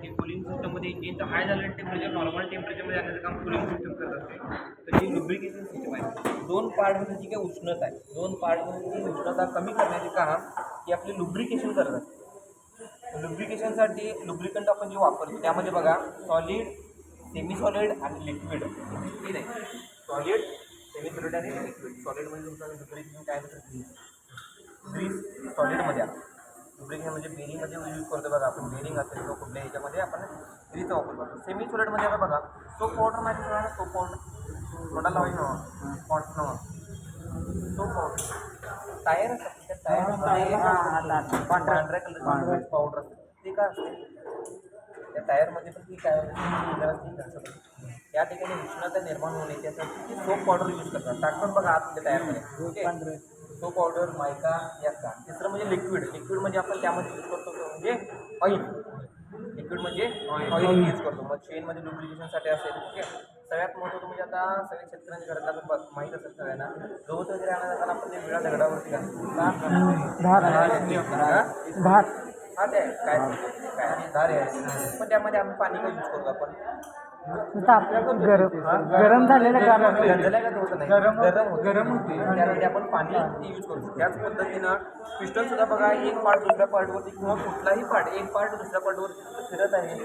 करण्यासाठी कूलिंग सिस्टममध्ये इंजिनचं हाय झालेलं टेम्परेचर नॉर्मल टेम्परेचरमध्ये आणण्याचं काम कूलिंग सिस्टम करत असते. तर जी लुब्रिकेशन सिस्टम आहे, दोन पार्टमध्ये जी काही उष्णता आहे, दोन पार्टमध्ये जी उष्णता कमी करण्याचे काम ही आपली लुब्रिकेशन करत असते. लुब्रिकेशनसाठी लुब्रिकंट आपण जे वापरतो त्यामध्ये बघा सॉलिड, सेमी सॉलिड आणि लिक्विड ठीक आहे. सॉलिड, सेमी सॉलिड आणि लिक्विड. सॉलिडमध्ये तुमचं लुब्रिकेशन काय होतं, ग्रीस सॉलिडमध्ये आहे. लुब्रिकेशन म्हणजे बेरिंगमध्ये यूज करतो बघा आपण, बेरिंग असेल किंवा कुठल्या ह्याच्यामध्ये आपण ग्रीसचा वापर करतो. सेमी सॉलिडमध्ये आता बघा सोप पावडर माहिती आहे ना, सोप पावडर मोठा लावायचं पॉट नवा सोप पावडर टायर असतात त्या टायरमध्ये पांढऱ्या कलरची पावडर असते ते काय असते त्या टायरमध्ये पण ती काय असते त्या ठिकाणी उष्णता निर्माण होणे त्यासाठी ती सोप पावडर यूज करतात. टाकून बघा आतल्या टायरमध्ये ओके. सोप पावडर, मायका याचा. तिसरं म्हणजे लिक्विड. लिक्विड म्हणजे आपण त्यामध्ये यूज करतो म्हणजे ऑइल. लिक्विड म्हणजे ऑइल यूज करतो. मग चेनमध्ये लुब्रिकेशनसाठी असेल ओके. सगळ्यात महत्त्वाचं म्हणजे आता सगळ्या शेतकऱ्यांच्या घरातला माहीत असेल सगळ्यांना, गवत वगैरे आणत जाताना आपण ते विळा दगडावरती घालतो. हा ते काय काय धार आहे, पण त्यामध्ये आपण पाणी काय यूज करतो आपण गरम झालेलं गरम होते त्यामध्ये आपण पाणी यूज करतो. त्याच पद्धतीनं पिस्टन सुद्धा बघा एक पार्ट दुसऱ्या पार्टवरती किंवा कुठलाही पार्ट एक पार्ट दुसऱ्या पार्टवरती फिरत आहे,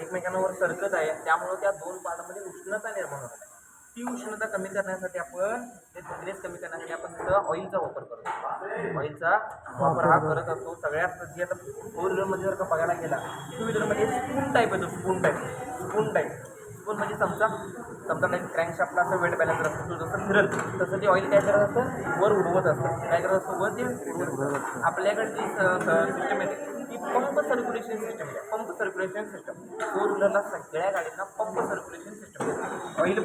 एकमेकांवर सरकत आहे. त्यामुळं त्या दोन पार्टमध्ये उष्णता निर्माण होत आहे. ती उष्णता कमी करण्यासाठी आपण ते थिकनेस कमी करण्यासाठी आपण तिथं ऑइलचा वापर करतो. ऑइलचा वापर हा करत असतो. सगळ्यात जी आता फोर व्हीलरमध्ये जर का बघायला गेला, टू व्हीलरमध्ये स्पून टाईप येतो. स्पून टाईप स्पून म्हणजे समजा काही क्रँकशाफ्टला असं वेट बॅलन्सर असतो, तो जसं फिरल तसं ते ऑइल काय करत असतं, वर उडवत असतं. काय करत असतं, वर ते उडवत. आपल्याकडे जी सिस्टम येते ती पंप सर्क्युलेशन सिस्टम आहे. पंप सर्क्युलेशन सिस्टम फोर व्हीलरला सगळ्या गाडींना पंप सर्क्युलेशन सिस्टम आहे. ऑइल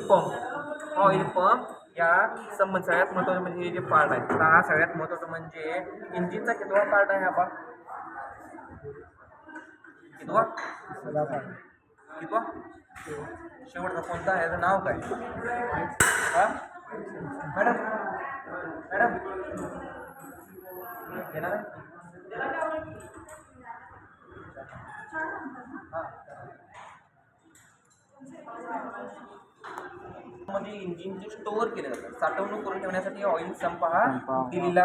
पंप या सगळ्यात महत्त्वाचं म्हणजे हे जे पार्ट आहे, हा सगळ्यात महत्त्वाचं म्हणजे इंजिनचा कितवा पार्ट आहे हा कितवा शेवटचा कोणता आहे, याचं नाव काय हा मॅडम येणार आहे मध्ये इंजिन जे स्टोअर केले जातात, साठवणूक करून ठेवण्यासाठी ऑइल संप हा दिलेला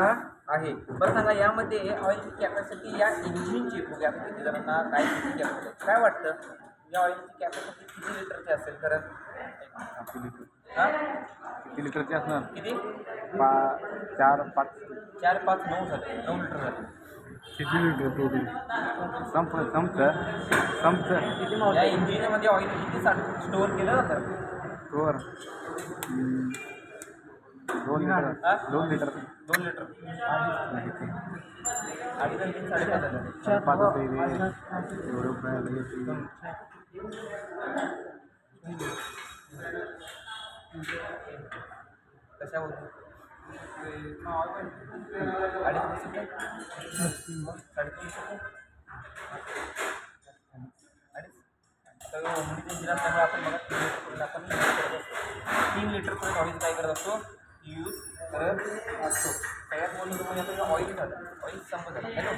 आहे. बरं सांगा, यामध्ये ऑइलची कॅपॅसिटी या इंजिनची बघूया किती जणांना काय कॅपॅसिटी काय वाटतं, या ऑइलची कॅपॅसिटी किती लिटरची असेल खरं? किती लिटरची असणार? किती? 4, 5, 9 झाले, 9 लिटर झाले. किती लिटर या इंजिनमध्ये ऑइल किती स्टोअर केलं जातं? Store 2 litre. 2 लिटर. 2 लिटर. अडीच आणि 3 साडेपाच झालं. 5 रुपये कशावर इंजिन असल्यामुळे आपण बघा 3 लिटरपर्यंत ऑइल काय करत असतो, यूज करत असतो. सगळ्यात महत्त्वाचं म्हणजे आता ऑइल झालं, ऑइल संप झालं हॅलो.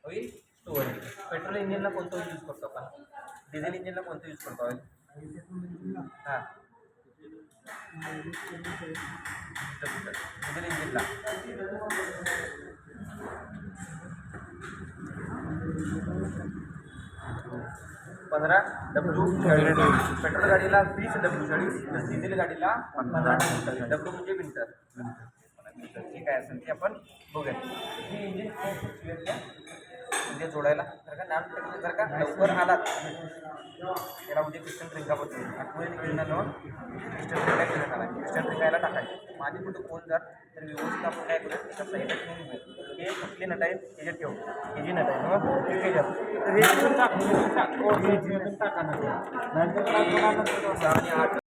Oil store. पेट्रोल इंजिनला कोणतं यूज करतो आपण, डिझेल इंजिनला कोणतं यूज करतो ऑइल? हां डिझेल इंजिनला 15 W40. पेट्रोल गाडीला 20 W40, तर डिझेल गाडीला 15 W40. W म्हणजे मिनिटर. जे काय असेल ते आपण बघूया. हे इंजिन म्हणजे जोडायला जर का लवकर आलात त्याला म्हणजे पिस्टन ट्रिंकाबद्दल आठवणी मिळणार पिस्टन ट्रिंकायला टाकायचं. माझे कुठं कोण जात तर व्यवस्थित आपण काय करू त्याच्या साईडला ठेवून घेऊ. हे कुठली नट आहे त्याच्यात ठेवू, हे जी नट आहे मग हे 7 आणि 8